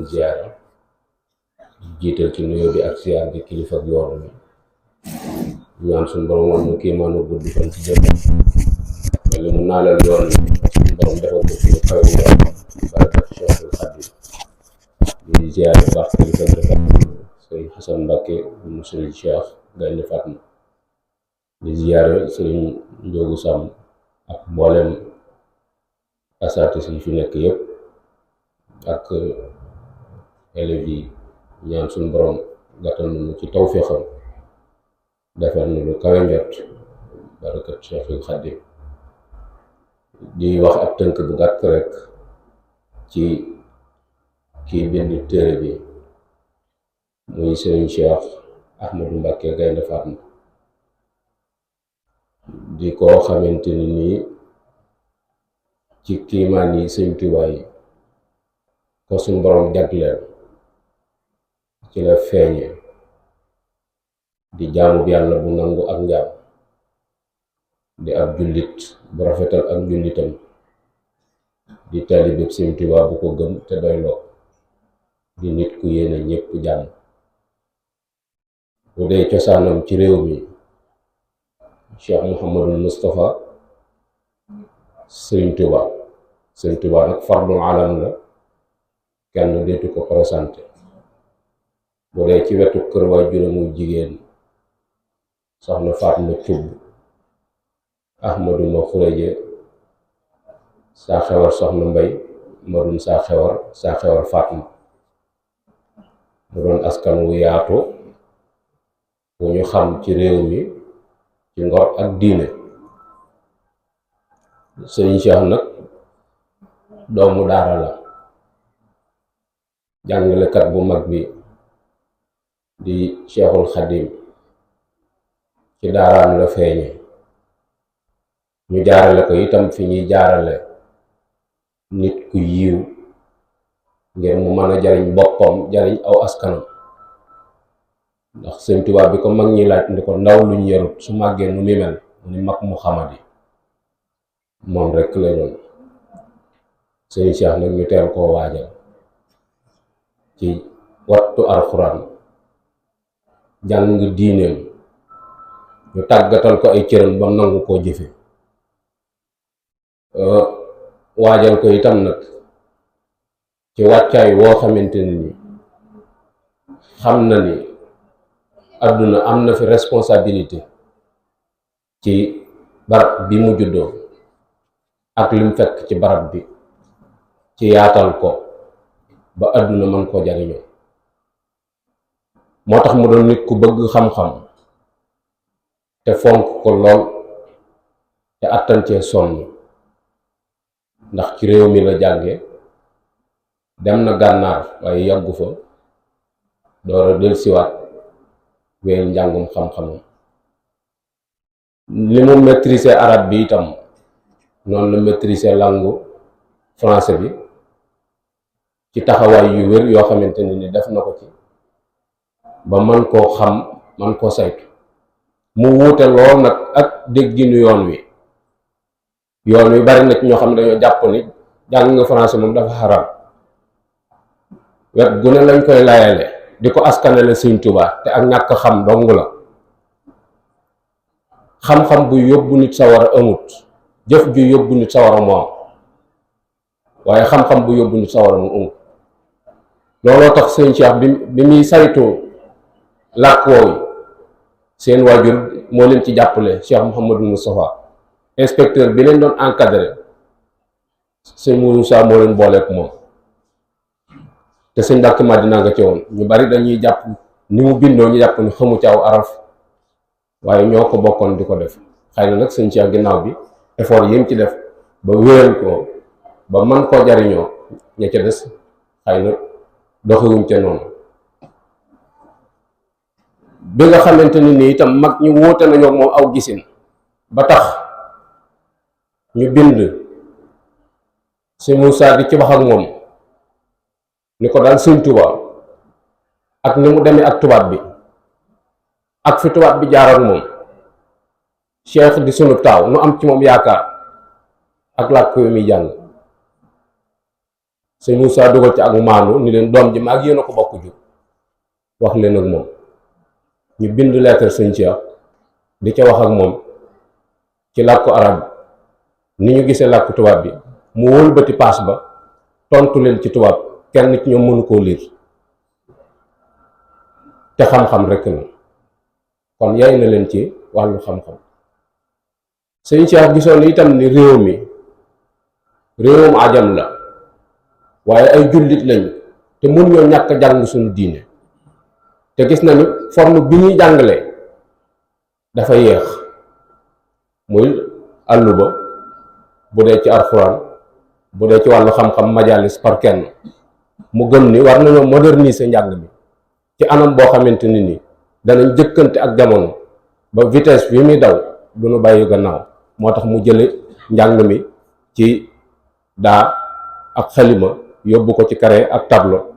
leen ziyaara jiital ci nuyoo bi ak ziyaar bi kilifa ak yoon bi ñaan suñu borom woon mu kii maanu gudd fan ci jëm li mu naalal yoon bi suñu borom defal ko ci lu kawe yoon barakat Cheikhul Khadim di ziyaar bu baax kilifa dafa sëriñ Xasan Mbàkke mu sëriñ Cheikh Gaynde Fatma di ziyaare sëriñ Njóogu Sàmm ak mboolem asaatis yi fi nekk yëpp ak élèves yi ñaan suñu borom gàttal nañu ci tawféexam defar na lu kawe njot barakat Cheikhul Khadim di wax ab tënk bu gàtt rek ci kii bind téere bi muy sëriñ Cheikh Ahmadou Mbàkke Gaynde Fatma di koo xamante ni nii ci kiimaan yi sëñ Tuubaa yi ko suñ borom jagleel ci la feeñe di jaamu yàlla bu nangu ak njaam di ab jullit bu rafetal ak jullitam di taalibe sëñ Tuubaa bu ko gëm te doyloo di nit ku yéene ñépp jàmm bu dee cosaanam ci réew mi Cheikh Mouhamadul Moustapha sëñ Tuubaa nag fardul alam la kenn deetu ko présenté bu dee ci wetu kër waajuram mu jigéen soxna Faatma Cubb Ahmadu ma xureje saa xewar soxna Mbay madun saa xewar Faatma mu doon askan wu yaatu wu ñu xam ci réew mi ci ngor ak diine sëriñ Cheikh nag doomu daara la jàngalekat bu mag bi di Cheikhul Khadim ci daaraam la feeñe ñu jaarale ko itam fi ñuy jaarale nit ku yiw ngir mu mën a jariñ boppam jariñ aw askanam ndax sëñ Tuubaa bi ko mag ñi laaj ndi ko ndaw luñ yarut su màggee nu muy mel mu ni mag mu xamadi moom rekk la doon sëñ Cheikh nag ñu teel koo waajal ci wattu alxuraan jàng diineem ñu tàggatal ko ay cëram ba nangu koo jëfe waajal ko itam nag ci wàccaay woo xamante ni xam na ni àdduna am na fi responsabilité ci barab bi mu juddoo ak lim fekk ci barab bi ci yaatal ko ba àdduna mën koo jariñoo moo tax mu doon nit ku bëgg xam-xam te fonk ko lool te attan cee sonn ndax ci réew mi la jànge dem na gànnaar waaye yàggu fa door a dellusiwaat wéyal njàngum xam-xamam li mu maîtriser arabe bi itam noonu la maîtriser langue français bi ci taxawaay yu wér yoo xamante ni def na ko ci ba man koo xam man koo saytu mu wuute lool nag ak dégginu yoon wi bari na ci ñoo xam ne dañoo jàpp ni jàng nga français moom dafa xaram wet gu ne lañ koy layale di ko askanale sëñ Tuubaa te ak ñàkk xam dong la xam-xam bu yóbbu nit sawara amut jëf ju yóbbu nit sawara moom waaye xam-xam bu yóbbu nit sawara mu amut looloo tax sëñ Cheikh bi muy saytu làkk woowu seen waajur moo leen ci jàppale Cheikh Mouhamadou Moustapha inspecteur bi leen doon encadré sëñ Moussa moo leen booleek moom te sëñ Mbàkke Madina nga ci woon ñu bari dañuy jàpp ni mu bindoo ñu jàpp ni xamu ci aw araf waaye ñoo ko bokkoon di ko def xëy na nag sëñ Cheikh ginnaaw bi effort yi mu ci def ba wéyal ko ba man koo jariñoo ña ca des xëy na doxiwuñ ca noonu bi nga xamante ni nii itam mag ñu wuute nañoo moom aw gisin ba tax ñu bind si Moussa di ci wax ak moom ni ko daal sëñ Tuubaa ak ni mu demee ak tubaab bi ak fi tubaab bi jaar ak moom Cheikh di sunu taaw nu am ci moom yaakaar ak làkk wi muy jàng sëñ Moussa dugal ci ak maandu ni leen doom ji maag yéen a ko bokk jur wax leen ak moom ñu bind lettre sëñ Cheikh di ca wax ak moom ci làkku arab ni ñu gisee làkku tubaab bi mu wëlbati paas ba tontu leen ci tubaab kenn ci ñoom mënu koo liir te xam-xam rekk na kon yay na leen ci wàllu xam-xam sëñ Cheikh gisoon itam ni réew mi réewum ajam la waaye ay jullit lañ te mun ñoo ñàkk jàng suñu diine te gis na ni forme bi ñuy jàngalee dafa yéex muy àllu ba bu dee ci alxuraan bu dee ci wàllu xam-xam majalis par kenn mu gëm ni war nañoo moderniser njàng mi ci anam boo xamante ni nii danañ jëkkante ak jamono ba vitesse bi muy daw du ñu bàyyi gannaaw moo tax mu jële njàng mi ci daa ak xalima yóbbu ko ci carré ak tableau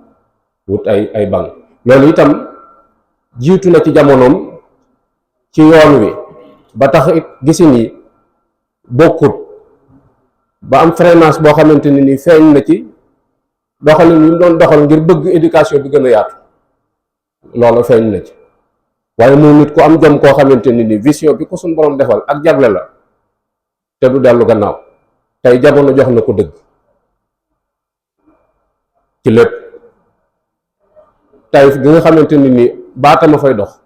wut ay banc loolu itam jiitu na ci jamonoom ci yoon wi ba tax it gisin yi bokkut ba am freinage boo xamante ni nii feeñ na ci doxalin yi mu doon doxal ngir bëgg éducation bi gën a yaatu loolu feeñ na ci waaye muy nit ku am jom koo xamante ni nii vision bi ko suñ borom defal ak jagle la te du dellu gannaaw tey jamono jox na ko dëgg ci lépp Taïf gi nga xamante ni nii baatama fay dox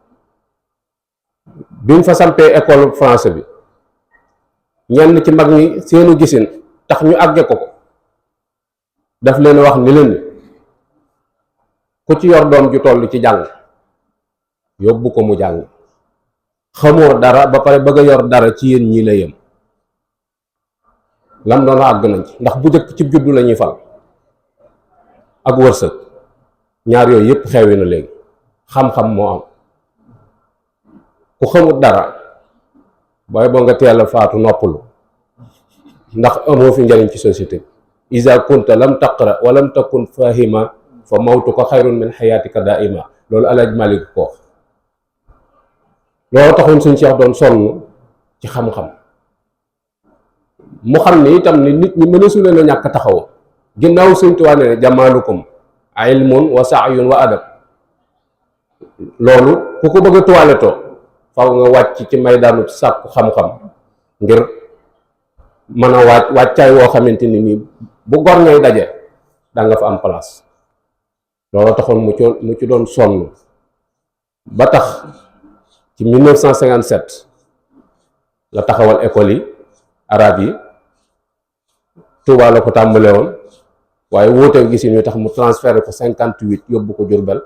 biñ fa sampee école français bi ñenn ci mag ñi seenu gisin tax ñu àgge ko daf leen wax ni leen ku ci yor doom ju toll ci jàng yóbbu ko mu jàng xamoo dara ba pare bëgg a yor dara ci yéen ñi la yem lam doon àgg nañ ci ndax bu njëkk ci juddu la ñuy fal ak wërsëg ñaar yooyu yëpp xewi na léegi xam-xam moo am ku xamut dara booy boo nga teel a faatu noppalu ndax amoo fi njariñ ci société iza kunta lam taqra wa lam takun fahima fa mawtuka xayrun min xayaatika daaima loolu alaaj Malik ko wax loolu taxoon suñ Cheikh doon sonn ci xam-xam mu xam ni itam ni nit ñi mëneesu leen a ñàkk taxaw ginnaaw Sëñ Tuubaa ne jamaalukum ilmun wa saayun wa adab loolu ku ko bëgg a toilettoo faw nga wàcc ci maydaanu sàkku xam-xam ngir mën a wàccaay woo xamante ni nii bu gor ngay daje da nga fa am place loolu taxoon mu ci doon sonn ba tax ci 1957 la taxawal école yi arabe yi Touba la ko tàmbale woon waaye wóote gisin yu tax mu transféré ko 58 yóbbu ko Diourbel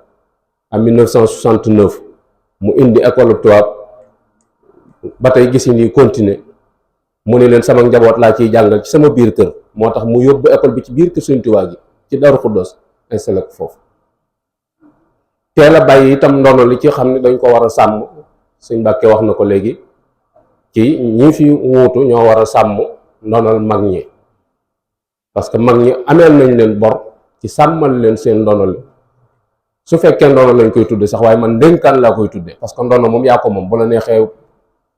en 1969 mu indi école tubaab ba tey gisin yi continuer mu ne leen sama njaboot laa ciy jàngal ci sama biir kër moo tax mu yóbbu école bi ci biir kër Sëñ Tuubaa gi ci Daaru Xuddoos installé ko foofu teel a bàyyi itam ndono li ci xam ne dañ ko war a sàmm Sëñ Mbàkke wax na ko léegi ci ñi fi wuutu ñoo war a sàmm ndonal mag ñi parce que mag ñi ameel nañ leen bor ci sàmmal leen seen ndono li su fekkee ndono lañ koy tudde sax waaye man ndénkaan laa koy tudde parce que ndono moom yaa ko moom bu la neexee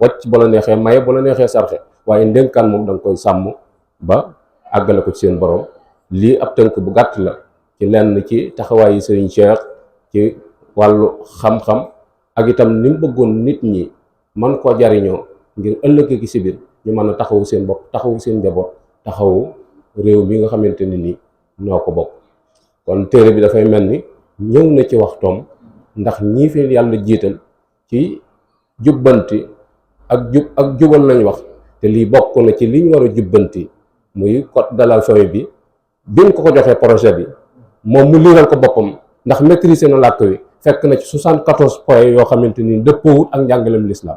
wacc bu la neexee maye bu la neexee sarxe waaye ndénkaan moom da nga koy sàmm ba àggale ko ci seen borom lii ab tënk bu gàtt la ci lenn ci taxawaayu Sëriñ Cheikh ci wàllu xam-xam ak itam ni mu bëggoon nit ñi man koo jariñoo ngir ëllëg gi si biir ñu mën a taxawu seen bopp taxawu seen njaboot taxawu réew mi nga xamante ni nii noo ko bokk kon téere bi dafay mel ni ñëw na ci waxtoom ndax ñii fi yàlla jiital ci jubbanti ak jubal lañ wax te lii bokk na ci liñ war a jubbanti muy code de l'alphabet bi biñ ko joxee projet bi moom mu liiral ko boppam ndax maîtriser na làkk wi fekk na ci 74 points yoo xamante ni dëppoowut ak njàngalem lislaam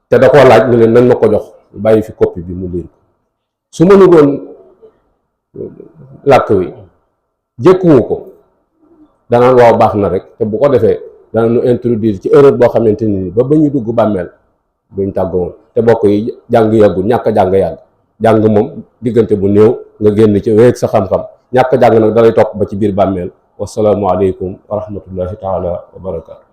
te da koo laaj ñu leen nañ ma ko jox bàyyi fi copie bi mu liir ko su ma nu doon làkk wi jëkkuwu ko danaan waaw baax na rek te bu ko defee dana nu introduire ci erreur boo xamante ni ba ñu dugg bàmmeel duñ tàggoon te bokk yi jàng yàggul ñàkk jàng yàgg jàng moom diggante bu néew nga génn ci wéeg sa xam-xam ñàkk jàng nag dalay topp ba ci biir bàmmeel wasalaamu aleykum wa rahmatullahi taala wa barakaatu